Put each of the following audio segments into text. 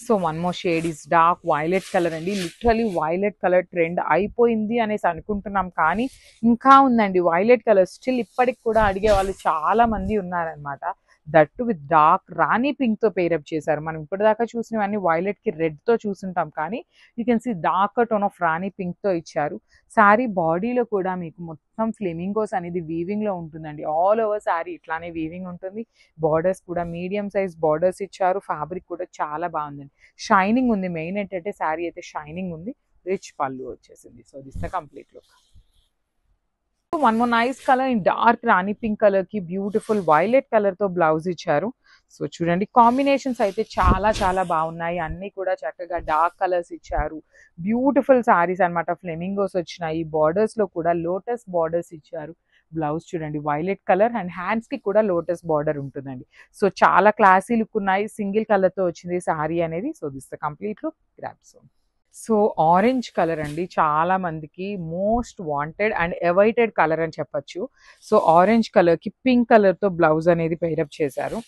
So one more shade is dark violet colour అండి. Literally violet colour trend అయిపోయింది అనేసి అనుకుంటున్నాం, కానీ ఇంకా ఉందండి వైలెట్ కలర్. స్టిల్ ఇప్పటికి కూడా అడిగే వాళ్ళు చాలా మంది ఉన్నారనమాట. That with dark Rani pink తో పేరప్ చేశారు. మనం ఇప్పటిదాకా చూసినవన్నీ వైలెట్ కి రెడ్ తో చూసుంటాం, కానీ you can see dark tone of rani pink తో ఇచ్చారు. శారీ బాడీలో కూడా మీకు మొత్తం ఫ్లెమింగోస్ అనేది వీవింగ్ లో ఉంటుందండి. ఆల్ ఓవర్ శారీ ఇట్లానే వీవింగ్ ఉంటుంది. బార్డర్స్ కూడా మీడియం సైజ్ బార్డర్స్ ఇచ్చారు. ఫ్యాబ్రిక్ కూడా చాలా బాగుందండి, షైనింగ్ ఉంది. మెయిన్ ఏంటంటే శారీ అయితే షైనింగ్ ఉంది. రిచ్ పళ్ళు వచ్చేసింది. So this the complete look. One more nice colour in dark Rani pink colour కి బ్యూటిఫుల్ వైలెట్ కలర్ తో బ్లౌజ్ ఇచ్చారు. సో చూడండి కాంబినేషన్స్ అయితే చాలా చాలా బాగున్నాయి. అన్ని కూడా చక్కగా డార్క్ కలర్స్ ఇచ్చారు. బ్యూటిఫుల్ సారీస్ అన్నమాట. ఫ్లెమింగోస్ వచ్చినాయి. బార్డర్స్ లో కూడా లోటస్ బార్డర్స్ ఇచ్చారు. బ్లౌజ్ చూడండి వైలెట్ కలర్ అండ్ హ్యాండ్స్ కి కూడా లోటస్ బార్డర్ ఉంటుందండి. సో చాలా క్లాసీ లుక్ ఉన్నాయి. సింగిల్ కలర్ తో వచ్చింది సారీ అనేది. So this the complete look. Grasp. So orange colour అండి, చాలా మందికి most wanted and awaited colour అని చెప్పొచ్చు. సో ఆరెంజ్ కలర్ కి పింక్ కలర్ తో బ్లౌజ్ అనేది పేరప్ చేశారు.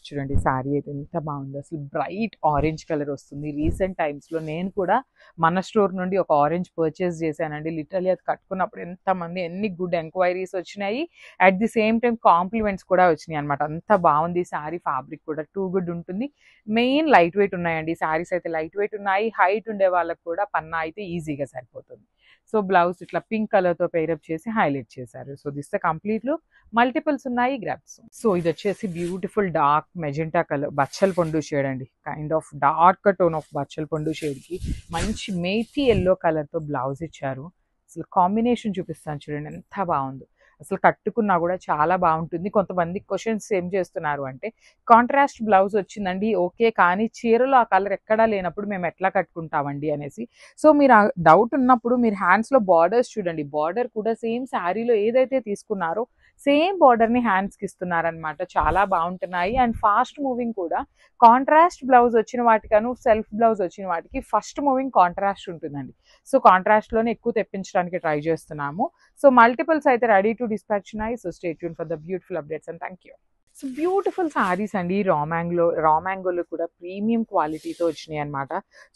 చూడండి శారీ అయితే ఎంత బాగుంది. అసలు బ్రైట్ ఆరెంజ్ కలర్ వస్తుంది. రీసెంట్ టైమ్స్లో నేను కూడా మన స్టోర్ నుండి ఒక ఆరెంజ్ పర్చేస్ చేశానండి. లిటరలీ అది కట్టుకున్నప్పుడు ఎంతమంది ఎన్ని గుడ్ ఎంక్వైరీస్ వచ్చినాయి. At the same time compliments కూడా వచ్చినాయి అనమాట. అంత బాగుంది శారీ. ఫ్యాబ్రిక్ కూడా టూ గుడ్ ఉంటుంది. మెయిన్ లైట్ వెయిట్ ఉన్నాయండి. శారీస్ అయితే లైట్ వెయిట్ ఉన్నాయి. హైట్ ఉండే వాళ్ళకి కూడా పన్నా అయితే ఈజీగా సరిపోతుంది. సో బ్లౌజ్ ఇట్లా పింక్ కలర్తో పేరప్ చేసి హైలైట్ చేశారు. So this the complete look. Multiples ఉన్నాయి. గ్రాప్స్. సో ఇది వచ్చేసి బ్యూటిఫుల్ డార్క్ మెజెంటా కలర్, బచ్చల్ పండు షేడ్ అండి. Kind of dark tone of బచ్చల్ పండు షేడ్ కి మంచి మేథీ ఎల్లో కలర్ తో బ్లౌజ్ ఇచ్చారు. అసలు కాంబినేషన్ చూపిస్తాను చూడండి ఎంత బాగుందో. అసలు కట్టుకున్నా కూడా చాలా బాగుంటుంది. కొంతమంది క్వశ్చన్స్ ఏం చేస్తున్నారు అంటే, కాంట్రాస్ట్ బ్లౌజ్ వచ్చిందండి ఓకే, కానీ చీరలో ఆ కలర్ ఎక్కడా లేనప్పుడు మేము ఎట్లా కట్టుకుంటామండి అనేసి. సో మీరు ఆ డౌట్ ఉన్నప్పుడు మీరు హ్యాండ్స్లో బార్డర్స్ చూడండి. బార్డర్ కూడా సేమ్ శారీలో ఏదైతే తీసుకున్నారో సేమ్ బార్డర్ని హ్యాండ్స్కి ఇస్తున్నారనమాట. చాలా బాగుంటున్నాయి అండ్ ఫాస్ట్ మూవింగ్ కూడా. కాంట్రాస్ట్ బ్లౌజ్ వచ్చిన వాటికను సెల్ఫ్ బ్లౌజ్ వచ్చిన వాటికి ఫస్ట్ మూవింగ్ కాంట్రాస్ట్ ఉంటుందండి. సో కాంట్రాస్ట్లోనే ఎక్కువ తెప్పించడానికి ట్రై చేస్తున్నాము. సో మల్టిపుల్స్ అయితే రెడీ టు డిస్పాచ్ ఉన్నాయి. So stay tune for the beautiful updates and thank you. So beautiful saris అండి. రా మ్యాంగోలో కూడా ప్రీమియం క్వాలిటీతో వచ్చినాయి అనమాట.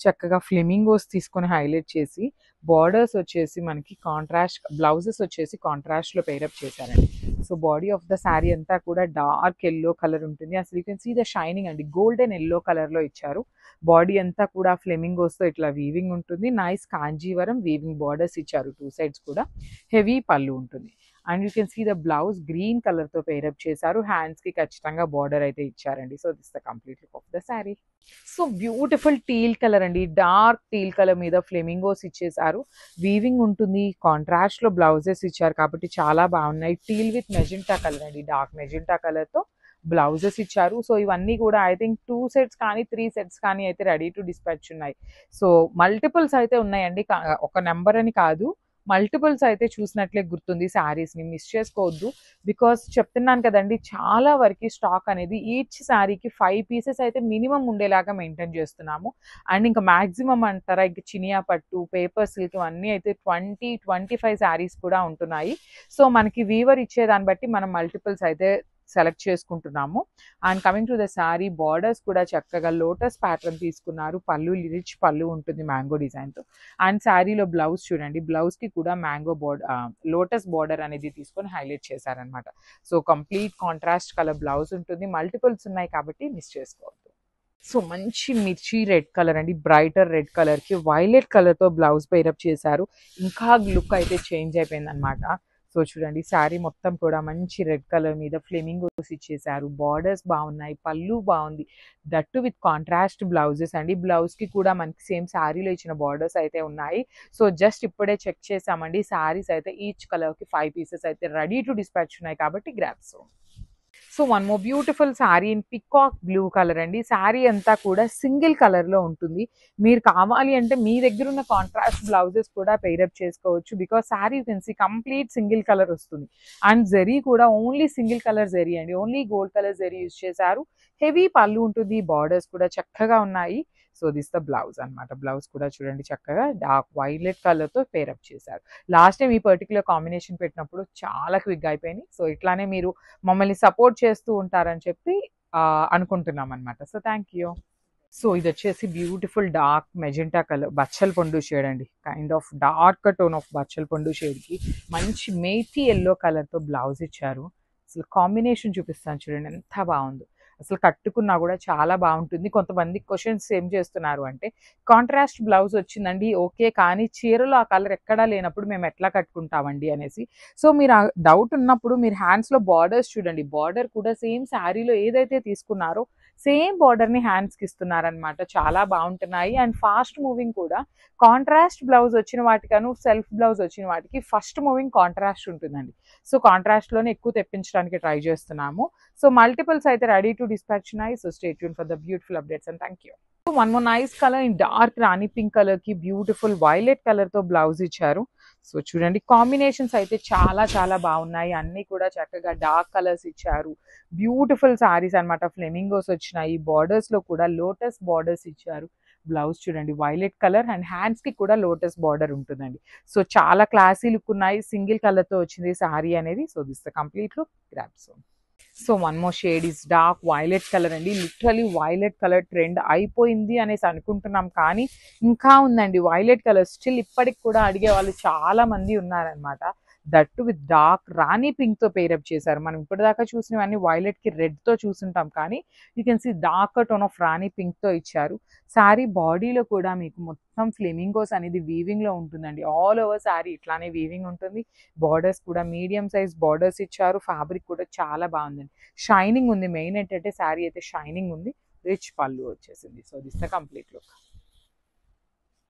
చక్కగా ఫ్లెమింగోస్ తీసుకొని హైలైట్ చేసి బార్డర్స్ వచ్చేసి మనకి కాంట్రాస్ట్, బ్లౌజెస్ వచ్చేసి కాంట్రాస్ట్లో పేరప్ చేశారండి. So body of the sari అంతా కూడా డార్క్ ఎల్లో కలర్ ఉంటుంది. అసలు you can see the shining అండి. గోల్డెన్ ఎల్లో కలర్లో ఇచ్చారు. బాడీ అంతా కూడా ఫ్లెమింగోస్తో ఇట్లా వీవింగ్ ఉంటుంది. నైస్ కాంజీవరం వీవింగ్ బార్డర్స్ ఇచ్చారు. టూ సైడ్స్ కూడా హెవీ పళ్ళు ఉంటుంది. And you can see the blouse green కలర్తో పేరప్ చేశారు. హ్యాండ్స్కి ఖచ్చితంగా బార్డర్ అయితే ఇచ్చారండి. So this the complete look of the sari. So beautiful teal colour అండి. డార్క్ టీల్ కలర్ మీద ఫ్లెమింగోస్ ఇచ్చేసారు. వీవింగ్ ఉంటుంది. కాంట్రాస్ట్లో బ్లౌజెస్ ఇచ్చారు కాబట్టి చాలా బాగున్నాయి. టీల్ విత్ మెజెంటా కలర్ అండి. డార్క్ మెజెంటా కలర్తో బ్లౌజెస్ ఇచ్చారు. సో ఇవన్నీ కూడా ఐ థింక్ 2 సెట్స్ కానీ 3 సెట్స్ కానీ అయితే రెడీ టు డిస్పాచ్ ఉన్నాయి. సో మల్టిపుల్స్ అయితే ఉన్నాయండి. ఒక నెంబర్ అని కాదు, మల్టిపుల్స్ అయితే చూసినట్లే గుర్తుంది. శారీస్ని మిస్ చేసుకోవద్దు. బికాస్ చెప్తున్నాను కదండి, చాలా వరకు స్టాక్ అనేది ఈచ్ శారీకి 5 పీసెస్ అయితే మినిమం ఉండేలాగా మెయింటైన్ చేస్తున్నాము. అండ్ ఇంకా మ్యాక్సిమం అంటారా, ఇంకా చినియా పట్టు, పేపర్ సిల్క్ అన్నీ అయితే 20-25 శారీస్ కూడా ఉంటున్నాయి. సో మనకి వీవర్ ఇచ్చేదాన్ని బట్టి మనం మల్టిపుల్స్ అయితే సెలెక్ట్ చేసుకుంటున్నాము. And coming to the sari, borders కూడా చక్కగా లోటస్ ప్యాటర్న్ తీసుకున్నారు. పళ్ళు రిచ్ పళ్ళు ఉంటుంది మ్యాంగో డిజైన్తో. అండ్ శారీలో బ్లౌజ్ చూడండి, బ్లౌజ్కి కూడా మ్యాంగో లోటస్ బార్డర్ అనేది తీసుకొని హైలైట్ చేశారనమాట. So complete contrast colour blouse ఉంటుంది. మల్టిపుల్స్ ఉన్నాయి కాబట్టి మిస్ చేసుకోవద్దు. సో మంచి మిర్చి రెడ్ కలర్ అండి. బ్రైటర్ రెడ్ కలర్కి వైలెట్ కలర్తో బ్లౌజ్ పేరప్ చేశారు. ఇంకా లుక్ అయితే చేంజ్ అయిపోయింది అనమాట. సో చూడండి శారీ మొత్తం కూడా మంచి రెడ్ కలర్ మీద ఫ్లెమింగోస్ ఇచ్చేసారు. బార్డర్స్ బాగున్నాయి. పళ్ళు బాగుంది. దట్టు విత్ కాంట్రాస్ట్ బ్లౌజెస్ అండి. బ్లౌజ్కి కూడా మనకి సేమ్ శారీలో ఇచ్చిన బార్డర్స్ అయితే ఉన్నాయి. సో జస్ట్ ఇప్పుడే చెక్ చేసామండి. శారీస్ అయితే ఈచ్ కలర్కి 5 పీసెస్ అయితే రెడీ టు డిస్పాచ్ ఉన్నాయి కాబట్టి grasp. So one more beautiful sari in peacock blue colour అండి. శారీ అంతా కూడా సింగిల్ కలర్లో ఉంటుంది. మీరు కావాలి అంటే మీ దగ్గర ఉన్న కాంట్రాస్ట్ బ్లౌజెస్ కూడా పేరప్ చేసుకోవచ్చు. Because sari you can see complete single colour వస్తుంది. అండ్ జరీ కూడా ఓన్లీ సింగిల్ కలర్ జరీ అండి. Only gold colour zari use చేశారు. హెవీ పళ్ళు ఉంటుంది. బార్డర్స్ కూడా చక్కగా ఉన్నాయి. సో దిస్ ద బ్లౌజ్ అనమాట. బ్లౌజ్ కూడా చూడండి చక్కగా డార్క్ వైలెట్ కలర్తో పేరప్ చేశారు. లాస్ట్ టైం ఈ పర్టికులర్ కాంబినేషన్ పెట్టినప్పుడు చాలా క్విక్ అయిపోయినాయి. సో ఇట్లానే మీరు మమ్మల్ని సపోర్ట్ చేస్తూ ఉంటారని చెప్పి అనుకుంటున్నాం అనమాట. So thank you. సో ఇది వచ్చేసి బ్యూటిఫుల్ డార్క్ మెజెంటా కలర్, బచ్చల పండు షేడ్ అండి. Kind of dark tone of బచ్చల పండు షేడ్కి మంచి మేతి ఎల్లో కలర్తో బ్లౌజ్ ఇచ్చారు. అసలు కాంబినేషన్ చూపిస్తాను చూడండి ఎంత బాగుందో. అసలు కట్టుకున్నా కూడా చాలా బాగుంటుంది. కొంతమంది క్వశ్చన్స్ ఏం చేస్తున్నారు అంటే, కాంట్రాస్ట్ బ్లౌజ్ వచ్చిందండి ఓకే, కానీ చీరలో ఆ కలర్ ఎక్కడా లేనప్పుడు మేము ఎట్లా కట్టుకుంటామండి అనేసి. సో మీరు ఆ డౌట్ ఉన్నప్పుడు మీరు హ్యాండ్స్లో బార్డర్స్ చూడండి. బార్డర్ కూడా సేమ్ శారీలో ఏదైతే తీసుకున్నారో సేమ్ బార్డర్ని హ్యాండ్స్కి ఇస్తున్నారనమాట. చాలా బాగుంటున్నాయి అండ్ ఫాస్ట్ మూవింగ్ కూడా. కాంట్రాస్ట్ బ్లౌజ్ వచ్చిన వాటికను సెల్ఫ్ బ్లౌజ్ వచ్చిన వాటికి ఫస్ట్ మూవింగ్ కాంట్రాస్ట్ ఉంటుందండి. సో కాంట్రాస్ట్లోనే ఎక్కువ తెప్పించడానికి ట్రై చేస్తున్నాము. సో మల్టిపుల్స్ అయితే రెడీ టు dispatch ఉన్నాయి. So stay tuned for the beautiful updates and thank you. So one more nice color in dark Rani pink colour కి beautiful violet colour తో blouse ఇచ్చారు. So చూడండి combinations అయితే చాలా చాలా బాగున్నాయి. అన్ని కూడా చక్కగా డార్క్ కలర్స్ ఇచ్చారు. బ్యూటిఫుల్ సారీస్ అన్నమాట. ఫ్లెమింగోస్ వచ్చినాయి. బార్డర్స్ లో కూడా లోటస్ బార్డర్స్ ఇచ్చారు. బ్లౌజ్ చూడండి వైలెట్ కలర్ అండ్ హ్యాండ్స్ కి కూడా లోటస్ బార్డర్ ఉంటుందండి. సో చాలా క్లాసీ లుక్ ఉన్నాయి. సింగిల్ కలర్ తో వచ్చింది సారీ అనేది. So this the complete look. Grab so. So one more shade is dark violet colour అండి. లిటరలీ వైలెట్ కలర్ ట్రెండ్ అయిపోయింది అనేసి అనుకుంటున్నాం, కానీ ఇంకా ఉందండి వైలెట్ కలర్. స్టిల్ ఇప్పటికి కూడా అడిగే వాళ్ళు చాలా మంది ఉన్నారనమాట. That with dark Rani pink తో పేరప్ చేశారు. మనం ఇప్పటిదాకా చూసినవన్నీ వైలెట్ కి రెడ్ తో చూసుంటాం, కానీ you can see dark tone of rani pink తో ఇచ్చారు. శారీ బాడీలో కూడా మీకు మొత్తం ఫ్లెమింగోస్ అనేది వీవింగ్ లో ఉంటుందండి. ఆల్ ఓవర్ శారీ ఇట్లానే వీవింగ్ ఉంటుంది. బార్డర్స్ కూడా మీడియం సైజ్ బార్డర్స్ ఇచ్చారు. ఫ్యాబ్రిక్ కూడా చాలా బాగుందండి. షైనింగ్ ఉంది. మెయిన్ ఏంటంటే శారీ అయితే షైనింగ్ ఉంది. రిచ్ పళ్ళు వచ్చేసింది. So this the complete look.